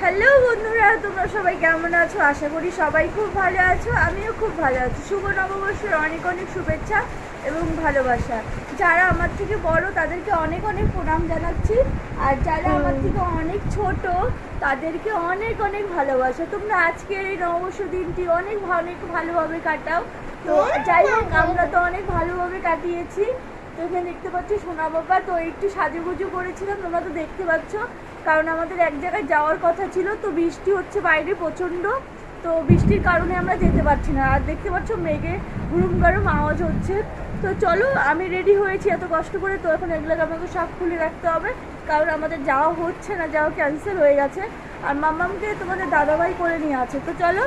Hello বন্ধুরা, তোমরা সবাই কেমন আছো? আশা করি সবাই খুব ভালো আছো। আমিও খুব ভালো আছি। শুভ নববর্ষের অনেক অনেক শুভেচ্ছা এবং ভালোবাসা। যারা আমার থেকে বড় তাদেরকে অনেক অনেক প্রণাম জানাচ্ছি, আর যারা আমার থেকে অনেক ছোট তাদেরকে অনেক অনেক ভালোবাসা। তোমরা আজকের এই নববর্ষ দিনটি অনেক অনেক ভালোভাবে কাটাও। তো যাই হোক, আমরা তো অনেক ভালোভাবে কাটিয়েছি। তো এখানে দেখতে পাচ্ছ সোনা বাবা তো একটু সাজুগুজু করেছিলাম, তোমরা তো দেখতে পাচ্ছ, কারণ আমাদের এক জায়গায় যাওয়ার কথা ছিল। তো বৃষ্টি হচ্ছে বাইরে প্রচণ্ড, তো বৃষ্টির কারণে আমরা যেতে পারছি না। আর দেখতে পাচ্ছ মেঘে গুরুম গারুম আওয়াজ হচ্ছে। তো চলো, আমি রেডি হয়েছি এত কষ্ট করে, তো এখন এগুলোকে আমাকে সব খুলে রাখতে হবে, কারণ আমাদের যাওয়া হচ্ছে না, যাওয়া ক্যান্সেল হয়ে গেছে। আর মাম্মামকে তোমাদের দাদাভাই করে নিয়ে আছে। তো চলো